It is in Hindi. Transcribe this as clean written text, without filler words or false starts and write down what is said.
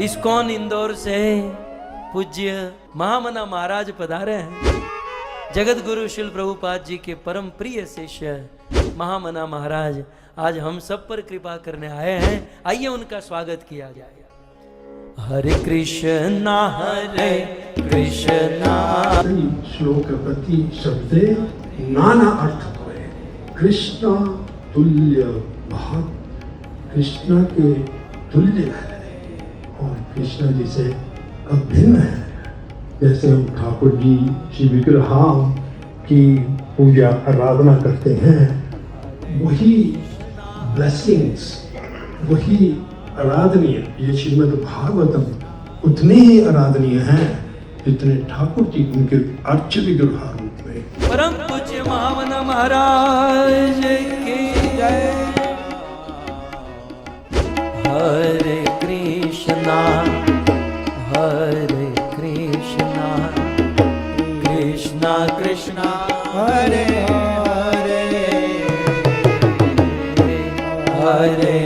इस्कॉन इंदौर से पूज्य महामना महाराज पधारे हैं। जगत गुरु शिल प्रभुपाद जी के परम प्रिय शिष्य महामना महाराज आज हम सब पर कृपा करने आए हैं। आइए उनका स्वागत किया जाएगा। हरे कृष्णा श्लोक प्रति शब्दे नाना अर्थ हुए। कृष्ण तुल्य भाव, कृष्ण के तुल्य है और कृष्ण जी से अभिन्न है। जैसे हम ठाकुर जी श्री विग्रहा की पूजा आराधना करते हैं, वही ब्लेसिंग्स, वही आराधनीय, ये श्रीमद् भागवतम उतने ही आराधनीय हैं जितने ठाकुर जी उनके अर्च विग्रह रूप में। परम पूज्य महामना महाराज की जय। हरे कृष्णा कृष्णा कृष्णा हरे हरे हरे